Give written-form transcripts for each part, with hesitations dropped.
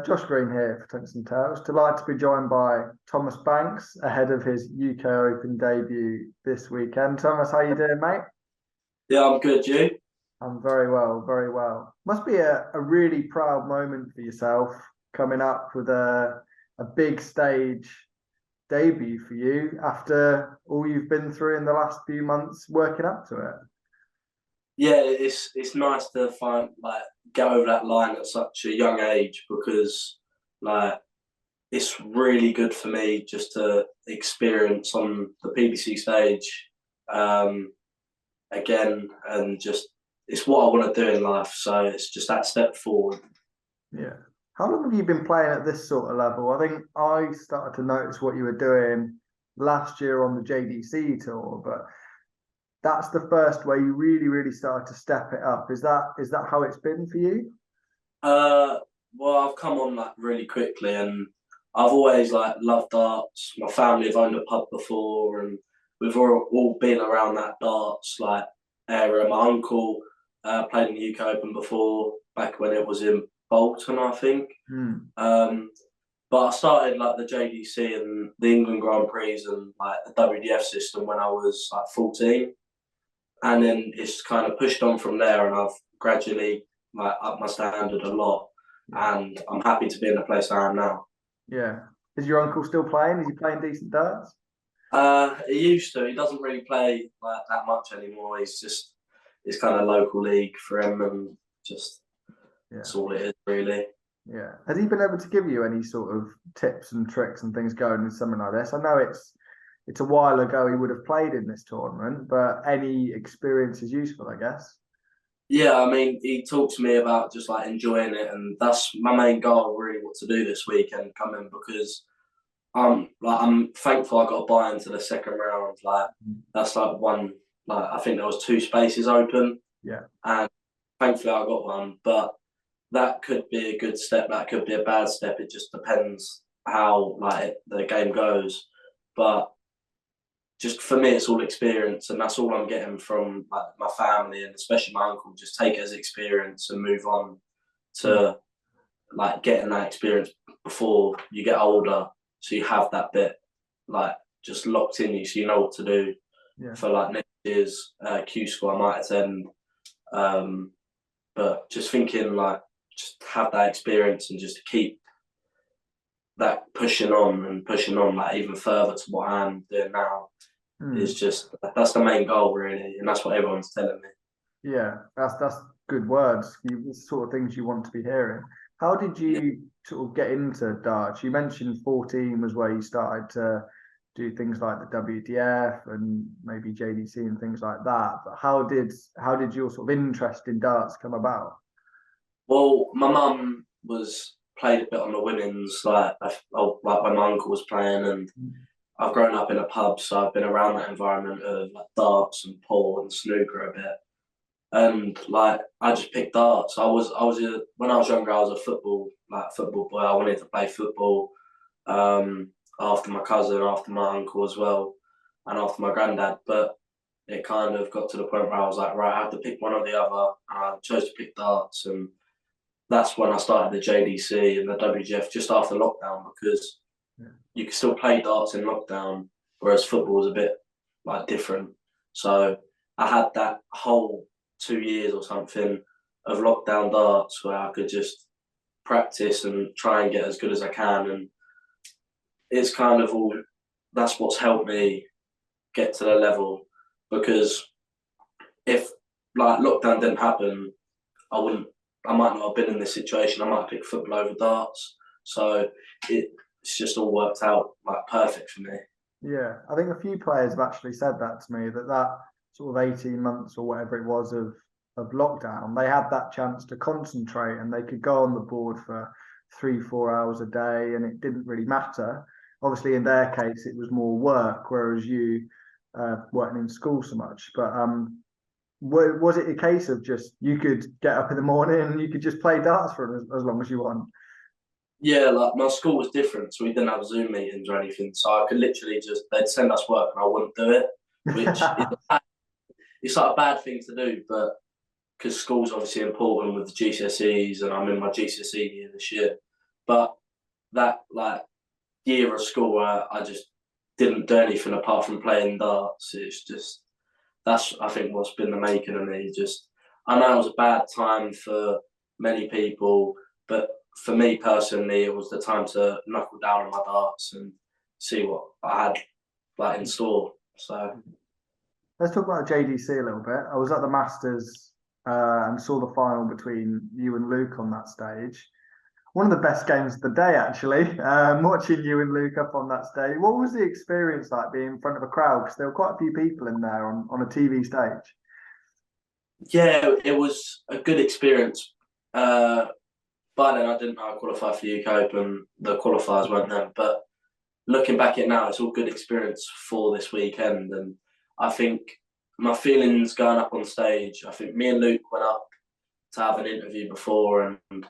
Josh Green here for Tungsten Tales. Delighted to be joined by Thomas Banks ahead of his UK Open debut this weekend. Thomas, how you doing, mate? Yeah, I'm good. You? I'm very well, very well. Must be a really proud moment for yourself coming up with a big stage debut for you after all you've been through in the last few months working up to it. Yeah, it's nice to get over that line at such a young age because like it's really good for me just to experience on the PBC stage again, and just it's what I want to do in life. So it's just that step forward. Yeah. How long have you been playing at this sort of level? I think I started to notice what you were doing last year on the JDC tour, but that's the first where you really started to step it up. Is that how it's been for you? Well, I've come on like really quickly, and I've always like loved darts. My family have owned a pub before, and we've all been around that darts like area. My uncle played in the UK Open before, back when it was in Bolton, I think. But I started like the JDC and the England Grand Prix and like the WDF system when I was like 14, and then it's kind of pushed on from there, and I've gradually like upped my standard a lot, and I'm happy to be in the place I am now. Yeah. Is your uncle still playing? Is he playing decent darts? He used to. He doesn't really play like that much anymore. It's kind of local league for him, and just that's all it is really. Yeah. Has he been able to give you any sort of tips and tricks and things going in something like this? I know it's a while ago he would have played in this tournament, but any experience is useful, I guess. Yeah, I mean, he talked to me about just like enjoying it, and that's my main goal. Really, what to do this weekend coming, because I'm thankful I got buy into the second round. Like that's like one. Like I think there was two spaces open. Yeah. And thankfully I got one, but that could be a good step. That could be a bad step. It just depends how the game goes. But just for me, it's all experience, and that's all I'm getting from like my family and especially my uncle. Just take it as experience and move on to like getting that experience before you get older, so you have that bit like just locked in you, so you know what to do for like next year's Q school I might attend. But just thinking like just have that experience and just keep that pushing on and pushing on like even further to what I am doing now is just that's the main goal really, and that's what everyone's telling me. Yeah, that's good words. The sort of things you want to be hearing. How did you sort of get into darts? You mentioned 14 was where you started to do things like the WDF and maybe JDC and things like that. But how did your sort of interest in darts come about? Well, my mum was played a bit on the women's, like when my uncle was playing, and I've grown up in a pub, so I've been around that environment of like darts and pool and snooker a bit. And like I just picked darts. When I was younger, I was a football boy. I wanted to play football. After my cousin, after my uncle as well, and after my granddad. But it kind of got to the point where I was like, right, I have to pick one or the other. And I chose to pick darts, and that's when I started the JDC and the WGF just after lockdown, because you can still play darts in lockdown, whereas football was a bit like different. So I had that whole 2 years or something of lockdown darts where I could just practice and try and get as good as I can, and it's kind of all that's what's helped me get to the level, because if like lockdown didn't happen, I might not have been in this situation. I might have picked football over darts. So it's just all worked out like perfect for me. Yeah, I think a few players have actually said that to me, that sort of 18 months or whatever it was of lockdown, they had that chance to concentrate and they could go on the board for 3-4 hours a day and it didn't really matter. Obviously, in their case, it was more work, whereas you weren't in school so much. But was it a case of just you could get up in the morning and you could just play darts for as long as you want? Yeah, like my school was different, so we didn't have Zoom meetings or anything. So I could literally they'd send us work and I wouldn't do it, which it's like a bad thing to do, but because school's obviously important with the GCSEs and I'm in my GCSE year this year. But that like year of school where I just didn't do anything apart from playing darts, it's just that's I think what's been the making of me. Just I know it was a bad time for many people, but for me personally, it was the time to knuckle down on my darts and see what I had like in store. So Let's talk about JDC a little bit. I was at the Masters and saw the final between you and Luke on that stage. One of the best games of the day, actually. Watching you and Luke up on that stage. What was the experience like being in front of a crowd? Because there were quite a few people in there on a TV stage. yeah, it was a good experience. By then, I didn't know I qualified for the UK Open. The qualifiers weren't then, but looking back at it now, it's all good experience for this weekend. And I think my feelings going up on stage, I think me and Luke went up to have an interview before, and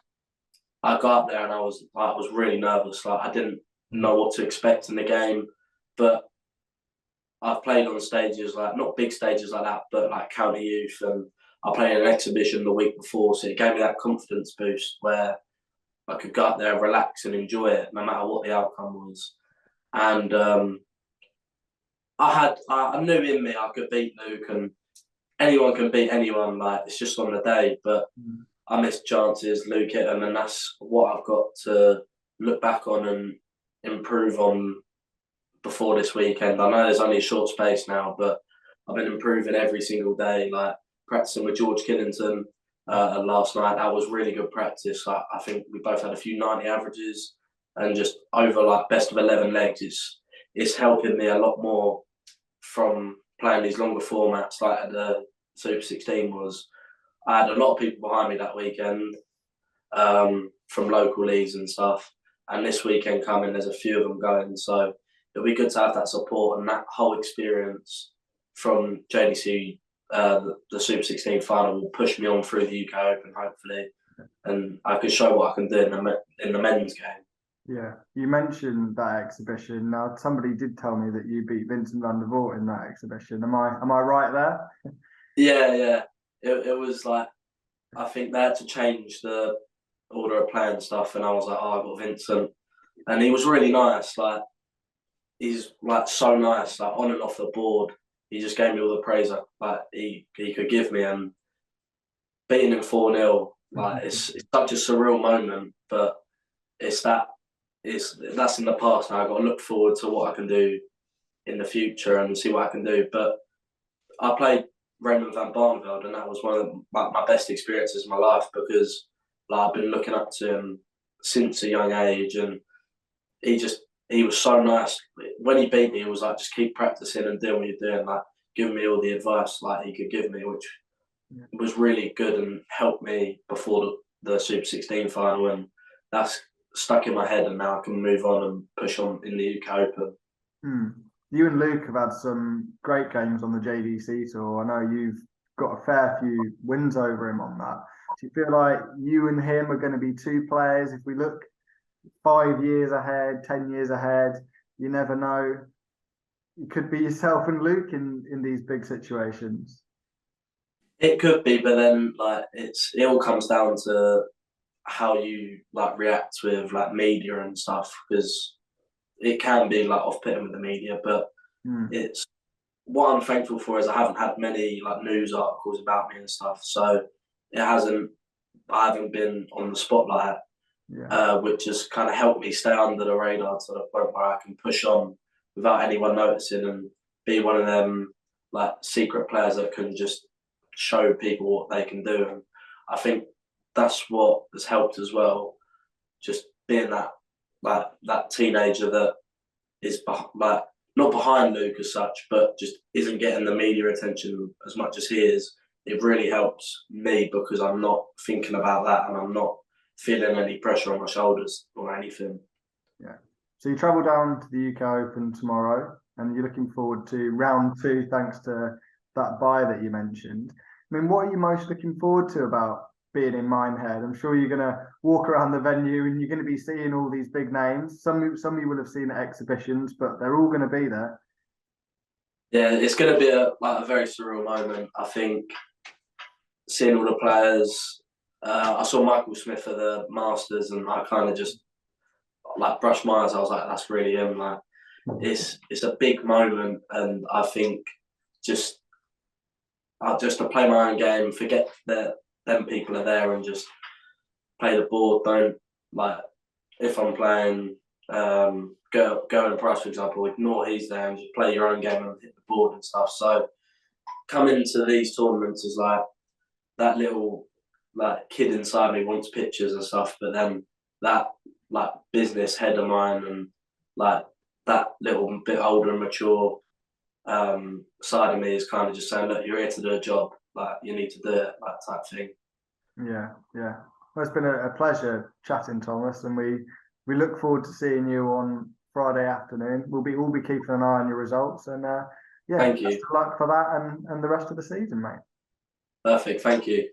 I got up there and I was really nervous. Like I didn't know what to expect in the game, but I've played on stages like not big stages like that, but like county youth, and I played an exhibition the week before, so it gave me that confidence boost where I could go up there, relax, and enjoy it, no matter what the outcome was. And I knew in me I could beat Luke, and anyone can beat anyone. Like it's just on the day, but I missed chances. Luke hit them, and that's what I've got to look back on and improve on before this weekend. I know there's only a short space now, but I've been improving every single day. Like practicing with George Killington last night, that was really good practice. Like, I think we both had a few 90 averages, and just over like best of 11 legs, it's helping me a lot more from playing these longer formats like the Super 16 was. I had a lot of people behind me that weekend from local leagues and stuff. And this weekend coming, there's a few of them going. So it'll be good to have that support and that whole experience from JDC, the Super 16 final will push me on through the UK Open, hopefully. And I can show what I can do in the men's game. Yeah, you mentioned that exhibition. Now, somebody did tell me that you beat Vincent Van der Voort in that exhibition. Am I right there? Yeah. It was like, I think they had to change the order of play and stuff, and I was like, oh, I got Vincent. And he was really nice. Like, he's like so nice, like on and off the board. He just gave me all the praise like he could give me, and beating him 4-0, like it's such a surreal moment, but that's in the past now. I've got to look forward to what I can do in the future and see what I can do. But I played Raymond van Barneveld, and that was one of my best experiences in my life because like, I've been looking up to him since a young age, and he was so nice. When he beat me, he was like, just keep practicing and doing what you're doing, like giving me all the advice like he could give me, which was really good and helped me before the Super 16 final, and that's stuck in my head, and now I can move on and push on in the UK Open. You and Luke have had some great games on the JDC tour. I know you've got a fair few wins over him on that. Do you feel like you and him are going to be two players? If we look 5 years ahead, 10 years ahead, you never know. It could be yourself and Luke in these big situations. It could be, but then like it all comes down to how you like react with like media and stuff, because it can be like off-putting with the media, but it's what I'm thankful for is I haven't had many like news articles about me and stuff, so I haven't been on the spotlight, which has kind of helped me stay under the radar to the point where I can push on without anyone noticing and be one of them like secret players that can just show people what they can do. And I think that's what has helped as well, just being that teenager that is like not behind Luke as such, but just isn't getting the media attention as much as he is. It really helps me because I'm not thinking about that and I'm not feeling any pressure on my shoulders or anything. Yeah. So you travel down to the UK Open tomorrow, and you're looking forward to round 2 thanks to that bye that you mentioned. I mean, what are you most looking forward to about being in Minehead? I'm sure you're going to walk around the venue and you're going to be seeing all these big names. Some you will have seen at exhibitions, but they're all going to be there. Yeah, it's going to be a very surreal moment. I think seeing all the players. I saw Michael Smith at the Masters, and I kind of just like brushed my eyes. I was like, that's really him. Like it's a big moment, and I think just to play my own game, forget that them people are there, and just play the board. Don't like if I'm playing go and price, for example, ignore he's there and just play your own game and hit the board and stuff. So coming to these tournaments is like that little like kid inside me wants pictures and stuff, but then that like business head of mine and like that little bit older and mature side of me is kind of just saying, look, you're here to do a job, like you need to do it, that type thing. Yeah, yeah. Well, it's been a pleasure chatting, Thomas, and we look forward to seeing you on Friday afternoon. We'll be keeping an eye on your results, and yeah, Thank best you. of luck for that and the rest of the season, mate. Perfect. Thank you.